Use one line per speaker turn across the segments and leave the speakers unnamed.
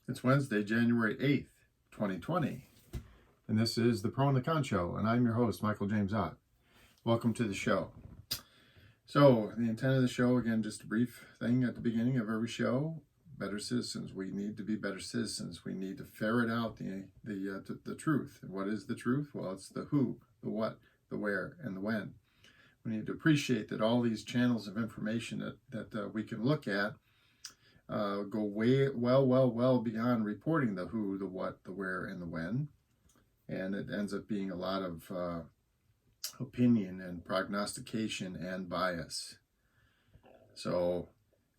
It's Wednesday, January 8th, 2020, and this is the Pro and the Con Show, and I'm your host, Michael James Ott. Welcome to the show. So, the intent of the show, again, just a brief thing at the beginning of every show. Better citizens. We need to be better citizens. We need to ferret out the truth. And what is the truth? Well, it's the who, the what, the where, and the when. We need to appreciate that all these channels of information that we can look at go well beyond reporting the who, the what, the where, and the when. And it ends up being a lot of opinion and prognostication and bias. So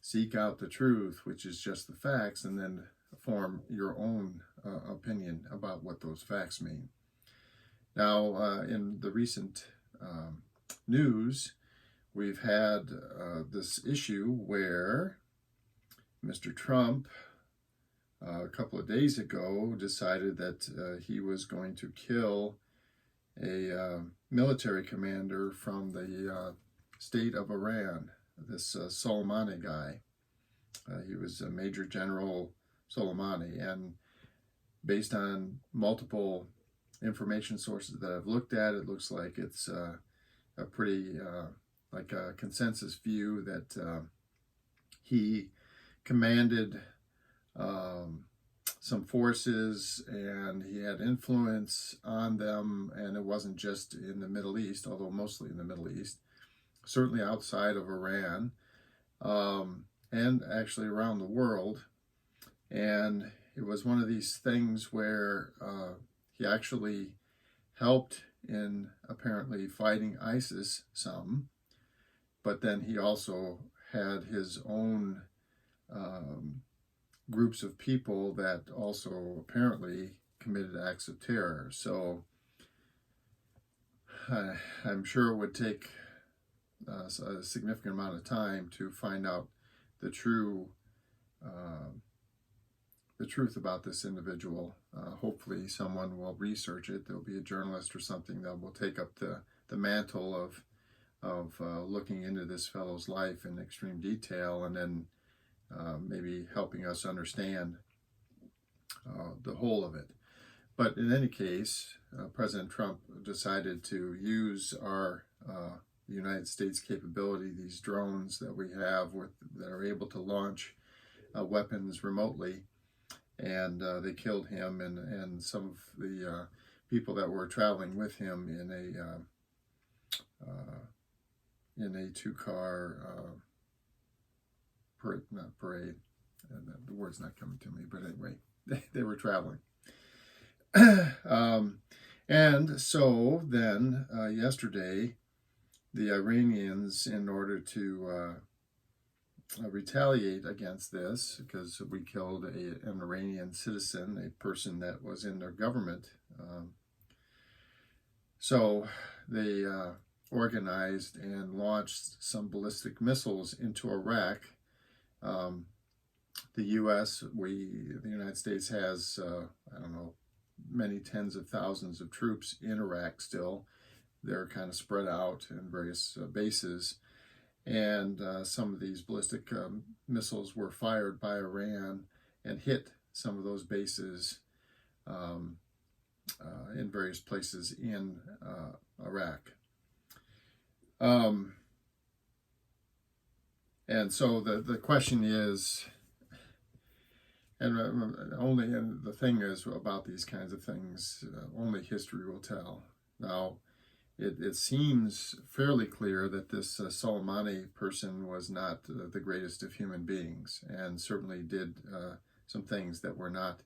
seek out the truth, which is just the facts, and then form your own opinion about what those facts mean. Now, in the recent news, we've had this issue where Mr. Trump, a couple of days ago, decided that he was going to kill a military commander from the state of Iran, this Soleimani guy. He was Major General Soleimani, and based on multiple information sources that I've looked at, it looks like it's a pretty like a consensus view that he commanded some forces and he had influence on them, and it wasn't just in the Middle East, although mostly in the Middle East, certainly outside of Iran, and actually around the world. And it was one of these things where he actually helped in apparently fighting ISIS some, but then he also had his own groups of people that also apparently committed acts of terror. So I'm sure it would take a significant amount of time to find out the truth about this individual. Hopefully someone will research it. There'll be a journalist or something that will take up the mantle of looking into this fellow's life in extreme detail, and then maybe helping us understand the whole of it. But in any case, President Trump decided to use our United States capability, these drones that we have that are able to launch weapons remotely, and they killed him and some of the people that were traveling with him in a two-car parade. The word's not coming to me, but anyway, they were traveling. And so then yesterday, the Iranians, in order to retaliate against this, because we killed an Iranian citizen, a person that was in their government, so they organized and launched some ballistic missiles into Iraq. The U.S., the United States has, many tens of thousands of troops in Iraq still. They're kind of spread out in various bases. And some of these ballistic missiles were fired by Iran and hit some of those bases in various places in Iraq. And so the question is, and the thing is about these kinds of things, only history will tell. Now, it seems fairly clear that this Soleimani person was not the greatest of human beings, and certainly did some things that were not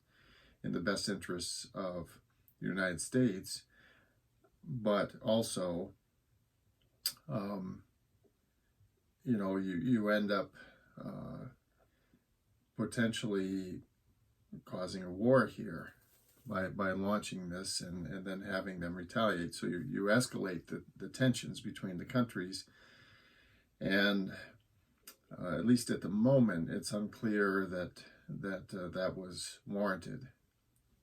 in the best interests of the United States, but also, you end up potentially causing a war here by launching this and then having them retaliate. So you escalate the tensions between the countries, and at least at the moment, it's unclear that was warranted.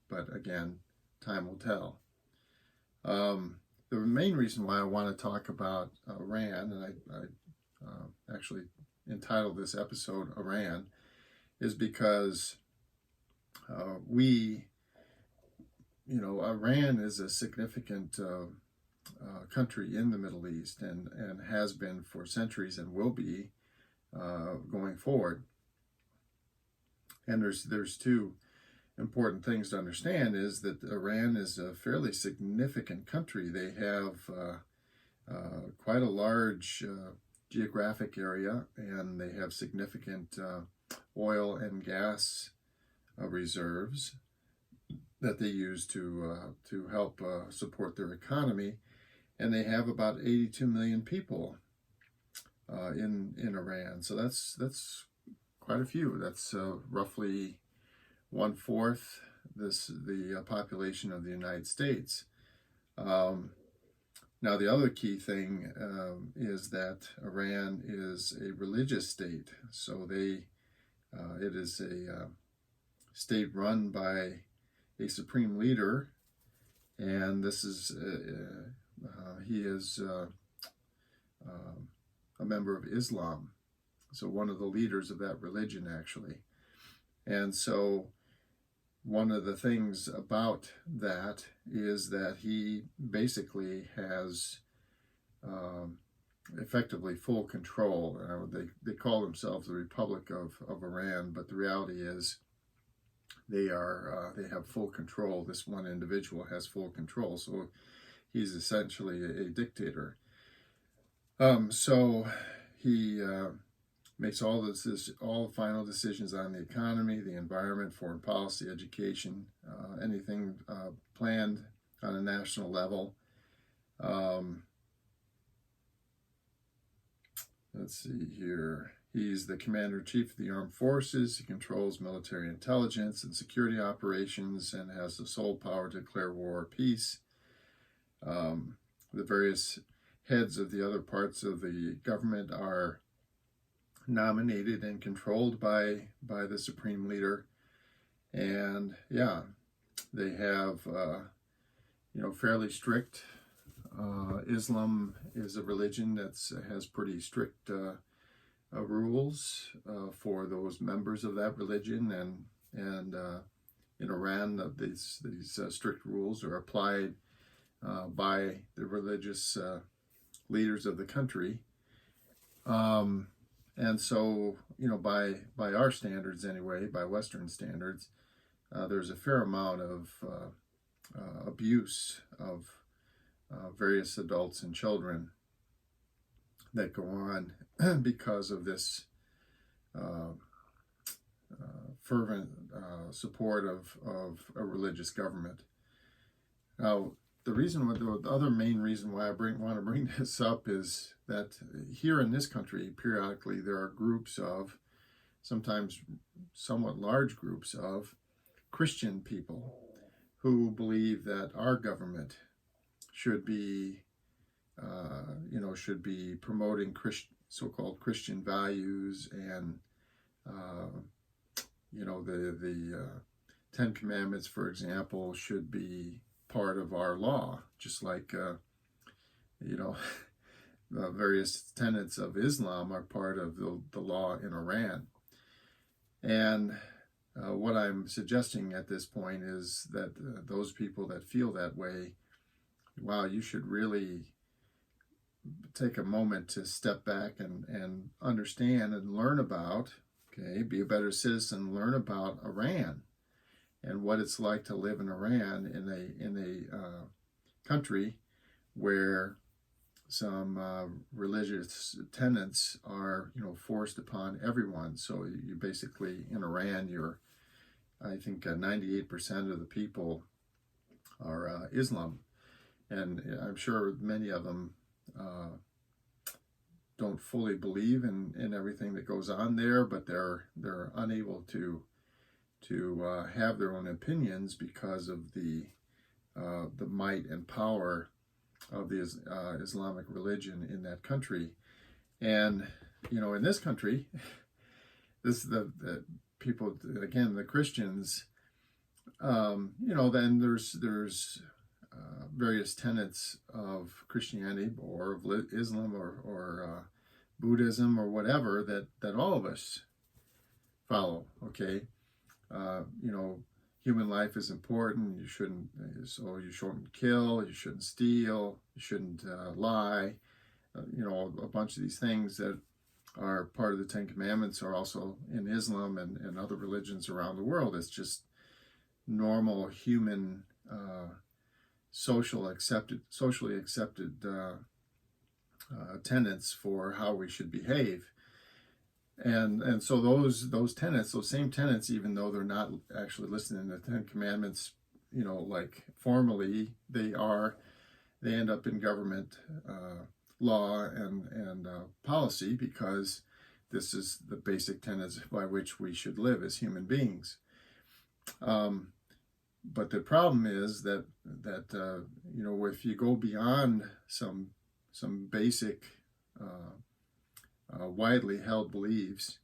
But again, time will tell. The main reason why I want to talk about Iran, and I actually entitled this episode Iran, is because Iran is a significant country in the Middle East and has been for centuries and will be going forward. And there's two important things to understand is that Iran is a fairly significant country. They have quite a large geographic area, and they have significant oil and gas reserves that they use to help support their economy. And they have about 82 million people in Iran. So that's quite a few. That's roughly 1/4 the population of the United States. Now, the other key thing is that Iran is a religious state. So it is a state run by a supreme leader, and this is he is a member of Islam. So one of the leaders of that religion, actually. And so one of the things about that is that he basically has effectively full control. They call themselves the Republic of Iran, but the reality is they have full control. This one individual has full control, so he's essentially a dictator. So he makes all final decisions on the economy, the environment, foreign policy, education, anything planned on a national level. Let's see here. He's the commander-in-chief of the armed forces. He controls military intelligence and security operations and has the sole power to declare war or peace. The various heads of the other parts of the government are nominated and controlled by the supreme leader. And yeah, they have fairly strict Islam is a religion that has pretty strict rules for those members of that religion, and in Iran these strict rules are applied by the religious leaders of the country. And so, by our standards anyway, by Western standards, there's a fair amount of abuse of various adults and children that go on because of this fervent support of a religious government. Now, the other main reason why I want to bring this up is that here in this country, periodically there are groups of, sometimes somewhat large groups of, Christian people who believe that our government should be promoting so-called Christian values, and the Ten Commandments, for example, should be part of our law, just like the various tenets of Islam are part of the law in Iran. And what I'm suggesting at this point is that those people that feel that way, wow, you should really take a moment to step back and understand and learn about, be a better citizen, learn about Iran and what it's like to live in Iran in a country where some religious tenets are forced upon everyone. So you basically, in Iran, I think 98% of the people are Islam, and I'm sure many of them don't fully believe in everything that goes on there, but they're unable to have their own opinions because of the might and power of the Islamic religion in that country. And in this country, the people, again, the Christians, then there's various tenets of Christianity or of Islam or Buddhism or whatever that all of us follow. human life is important. You shouldn't kill, you shouldn't steal, you shouldn't lie. A bunch of these things that are part of the Ten Commandments are also in Islam and other religions around the world. It's just normal human socially accepted tenets for how we should behave. And so those tenets, those same tenets, even though they're not actually listed in the Ten Commandments, like formally, they end up in government law and policy, because this is the basic tenets by which we should live as human beings. But the problem is that if you go beyond some basic widely held beliefs,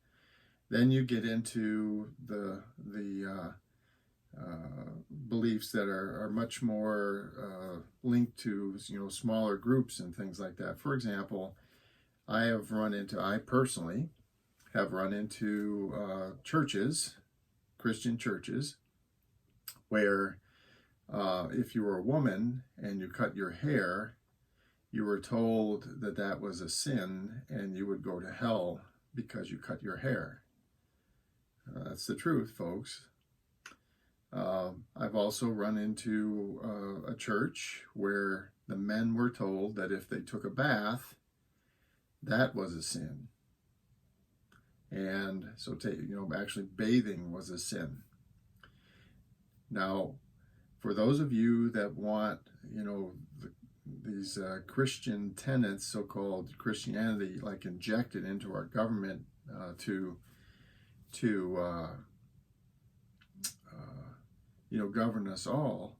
then you get into the beliefs that are much more linked to smaller groups and things like that. For example, I personally have run into churches, Christian churches, where if you were a woman and you cut your hair, you were told that was a sin and you would go to hell because you cut your hair. That's the truth, folks. I've also run into a church where the men were told that if they took a bath, that was a sin. And so, actually bathing was a sin. Now, for those of you that want, these Christian tenets, so-called Christianity, like injected into our government to govern us all,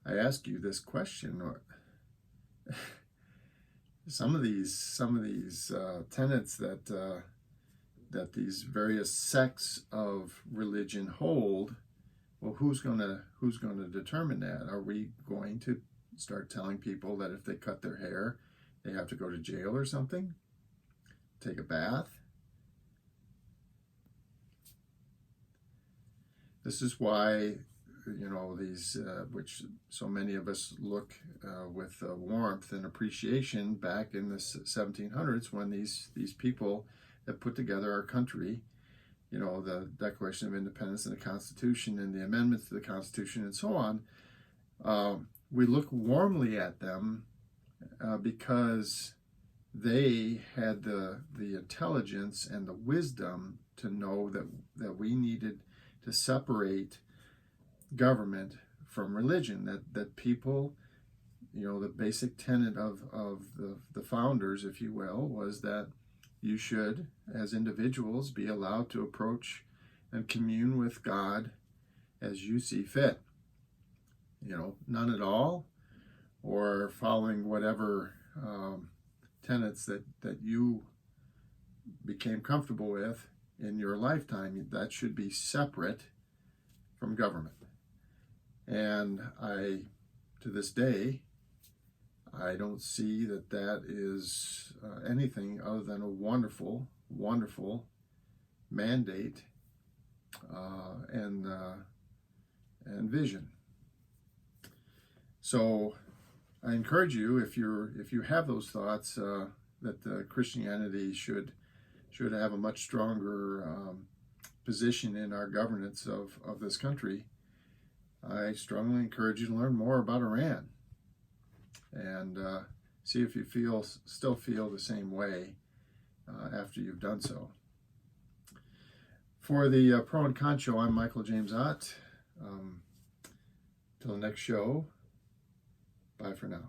I ask you this question: some of these tenets that these various sects of religion hold, well, who's gonna determine that? Are we going to start telling people that if they cut their hair, they have to go to jail or something, take a bath? This is why, these, which so many of us look with warmth and appreciation back in the 1700s, when these people that put together our country, the Declaration of Independence and the Constitution and the amendments to the Constitution and so on, we look warmly at them because they had the intelligence and the wisdom to know that we needed to separate government from religion, that people, the basic tenet of the founders, if you will, was that you should, as individuals, be allowed to approach and commune with God as you see fit. None at all, or following whatever tenets that you became comfortable with in your lifetime. That should be separate from government. And to this day, I don't see that is anything other than a wonderful, wonderful mandate and vision. So I encourage you, if you have those thoughts that Christianity should have a much stronger position in our governance of this country, I strongly encourage you to learn more about Iran and see if you still feel the same way after you've done so. For the Pro and Con Show, I'm Michael James Ott. Till the next show, bye for now.